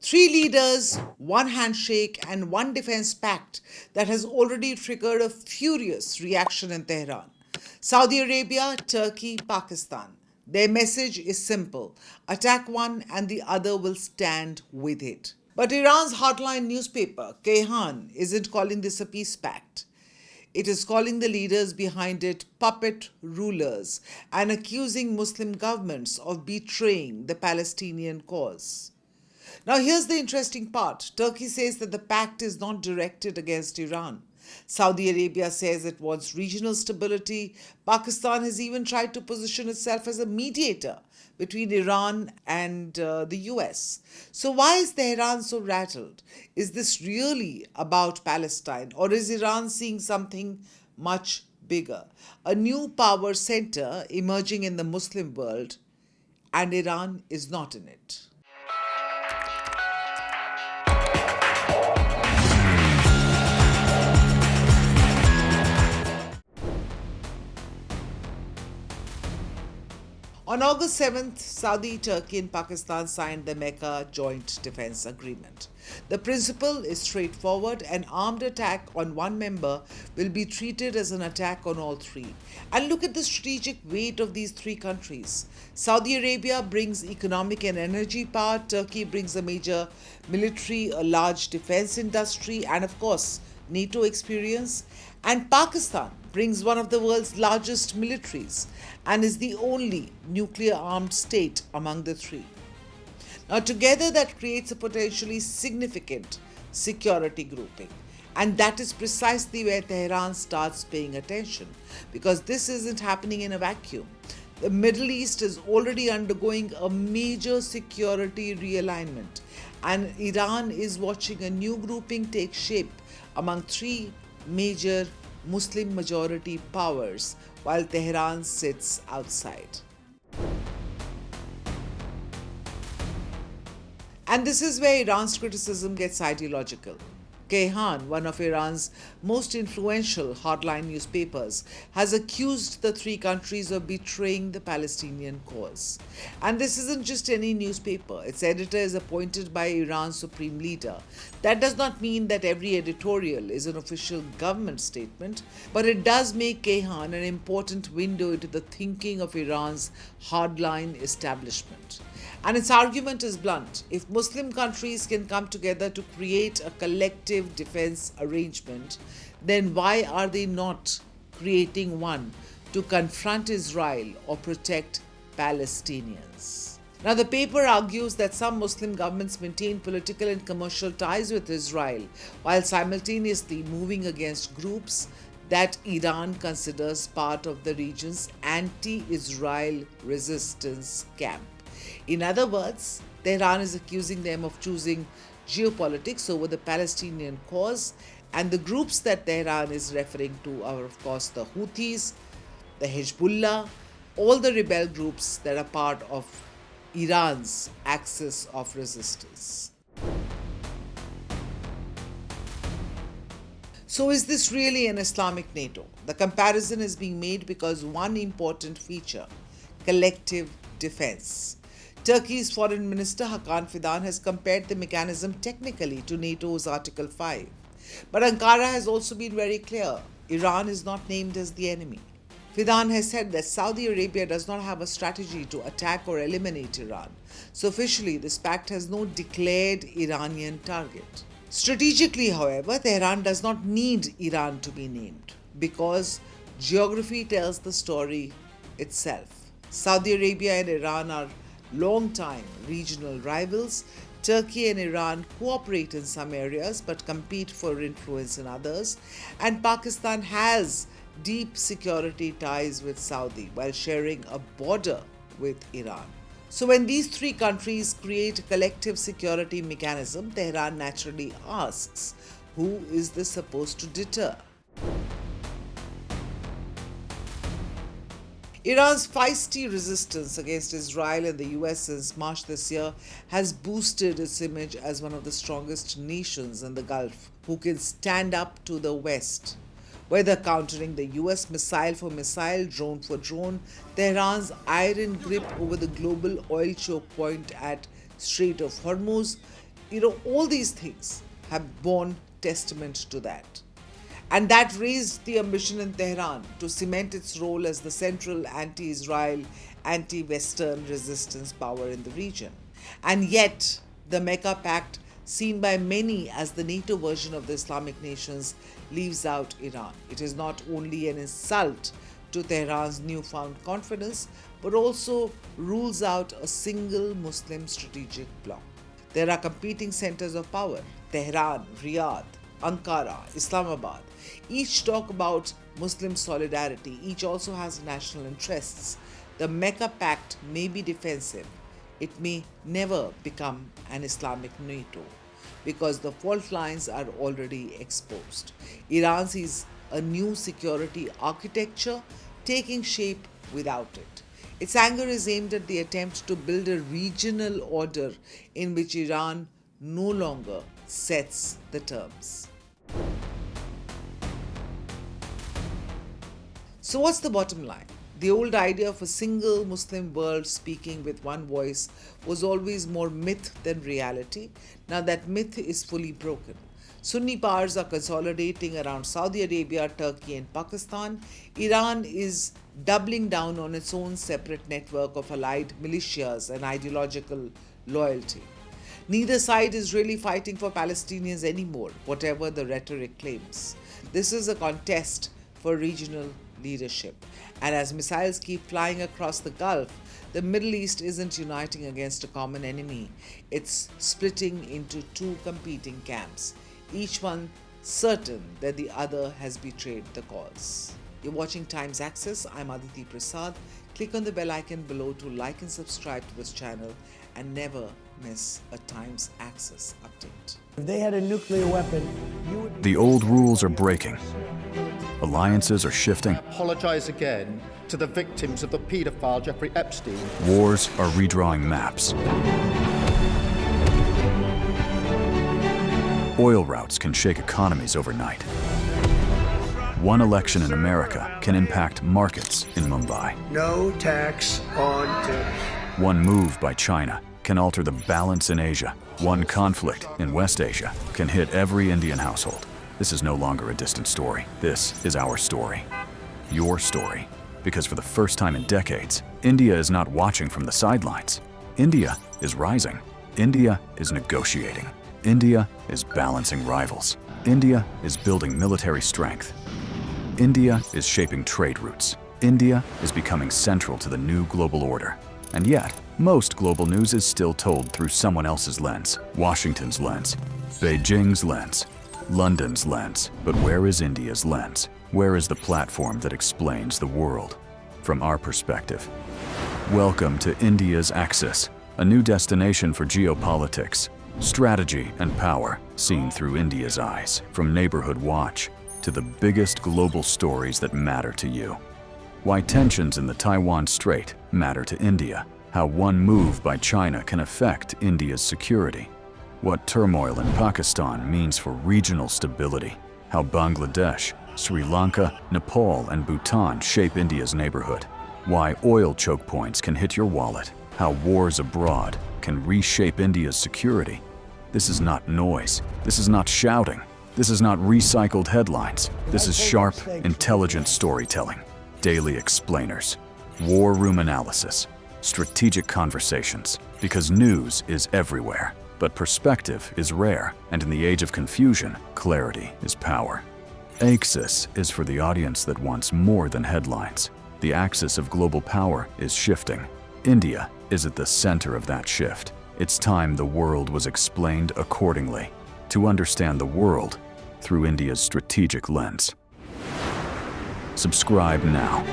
Three leaders, one handshake, and one defense pact that has already triggered a furious reaction in Tehran. Saudi Arabia, Turkey, Pakistan. Their message is simple: attack one and the other will stand with it. But Iran's hardline newspaper, Kayhan, isn't calling this a peace pact. It is calling the leaders behind it puppet rulers and accusing Muslim governments of betraying the Palestinian cause. Now, here's the interesting part. Turkey says that the pact is not directed against Iran. Saudi Arabia says it wants regional stability. Pakistan has even tried to position itself as a mediator between Iran and the US. So, why is Tehran so rattled? Is this really about Palestine, or is Iran seeing something much bigger? A new power center emerging in the Muslim world, and Iran is not in it. On August 7th, Saudi, Turkey, and Pakistan signed the Mecca Joint Defence Agreement. The principle is straightforward: an armed attack on one member will be treated as an attack on all three. And look at the strategic weight of these three countries. Saudi Arabia brings economic and energy power, Turkey brings a major military, a large defence industry, and of course, NATO experience, and Pakistan brings one of the world's largest militaries and is the only nuclear armed state among the three. Now, together, that creates a potentially significant security grouping. And that is precisely where Tehran starts paying attention, because this isn't happening in a vacuum. The Middle East is already undergoing a major security realignment, and Iran is watching a new grouping take shape among three major Muslim majority powers, while Tehran sits outside. And this is where Iran's criticism gets ideological. Kayhan, one of Iran's most influential hardline newspapers, has accused the three countries of betraying the Palestinian cause. And this isn't just any newspaper. Its editor is appointed by Iran's supreme leader. That does not mean that every editorial is an official government statement, but it does make Kayhan an important window into the thinking of Iran's hardline establishment. And its argument is blunt: if Muslim countries can come together to create a collective defense arrangement, then why are they not creating one to confront Israel or protect Palestinians? Now, the paper argues that some Muslim governments maintain political and commercial ties with Israel while simultaneously moving against groups that Iran considers part of the region's anti-Israel resistance camp. In other words, Tehran is accusing them of choosing geopolitics over the Palestinian cause, and the groups that Tehran is referring to are, of course, the Houthis, the Hezbollah, all the rebel groups that are part of Iran's axis of resistance. So, is this really an Islamic NATO? The comparison is being made because one important feature: collective defense. Turkey's Foreign Minister Hakan Fidan has compared the mechanism technically to NATO's Article 5. But Ankara has also been very clear: Iran is not named as the enemy. Fidan has said that Saudi Arabia does not have a strategy to attack or eliminate Iran. So officially, this pact has no declared Iranian target. Strategically, however, Tehran does not need Iran to be named, because geography tells the story itself. Saudi Arabia and Iran are long-time regional rivals. Turkey and Iran cooperate in some areas but compete for influence in others. And Pakistan has deep security ties with Saudi while sharing a border with Iran. So when these three countries create a collective security mechanism, Tehran naturally asks, who is this supposed to deter? Iran's feisty resistance against Israel and the US since March this year has boosted its image as one of the strongest nations in the Gulf who can stand up to the West. Whether countering the US missile for missile, drone for drone, Tehran's iron grip over the global oil choke point at Strait of Hormuz, All these things have borne testament to that. And that raised the ambition in Tehran to cement its role as the central anti-Israel, anti-Western resistance power in the region. And yet, the Mecca Pact, seen by many as the NATO version of the Islamic nations, leaves out Iran. It is not only an insult to Tehran's newfound confidence, but also rules out a single Muslim strategic bloc. There are competing centers of power: Tehran, Riyadh, Ankara, Islamabad. Each talk about Muslim solidarity, each also has national interests. The Mecca Pact may be defensive. It may never become an Islamic NATO because the fault lines are already exposed. Iran sees a new security architecture taking shape without it. Its anger is aimed at the attempt to build a regional order in which Iran no longer sets the terms. So what's the bottom line? The old idea of a single Muslim world speaking with one voice was always more myth than reality. Now that myth is fully broken. Sunni powers are consolidating around Saudi Arabia, Turkey and Pakistan. Iran is doubling down on its own separate network of allied militias and ideological loyalty. Neither side is really fighting for Palestinians anymore, whatever the rhetoric claims. This is a contest for regional leadership. And as missiles keep flying across the Gulf, the Middle East isn't uniting against a common enemy. It's splitting into two competing camps, each one certain that the other has betrayed the cause. You're watching Times Access. I'm Aditi Prasad. Click on the bell icon below to like and subscribe to this channel and never miss a Times Access update. If they had a nuclear weapon, you would... The old rules are breaking. Alliances are shifting. I apologize again to the victims of the paedophile Jeffrey Epstein. Wars are redrawing maps. Oil routes can shake economies overnight. One election in America can impact markets in Mumbai. No tax on tips. One move by China can alter the balance in Asia. One conflict in West Asia can hit every Indian household. This is no longer a distant story. This is our story. Your story. Because for the first time in decades, India is not watching from the sidelines. India is rising. India is negotiating. India is balancing rivals. India is building military strength. India is shaping trade routes. India is becoming central to the new global order. And yet, most global news is still told through someone else's lens. Washington's lens, Beijing's lens, London's lens. But where is India's lens? Where is the platform that explains the world from our perspective? Welcome to India's Axis, a new destination for geopolitics, strategy and power seen through India's eyes. From Neighborhood Watch to the biggest global stories that matter to you. Why tensions in the Taiwan Strait matter to India. How one move by China can affect India's security. What turmoil in Pakistan means for regional stability. How Bangladesh, Sri Lanka, Nepal, and Bhutan shape India's neighborhood. Why oil choke points can hit your wallet. How wars abroad can reshape India's security. This is not noise. This is not shouting. This is not recycled headlines. This is sharp, intelligent storytelling. Daily explainers, war room analysis, strategic conversations. Because news is everywhere, but perspective is rare. And in the age of confusion, clarity is power. Axis is for the audience that wants more than headlines. The axis of global power is shifting. India is at the center of that shift. It's time the world was explained accordingly. To understand the world through India's strategic lens. Subscribe now.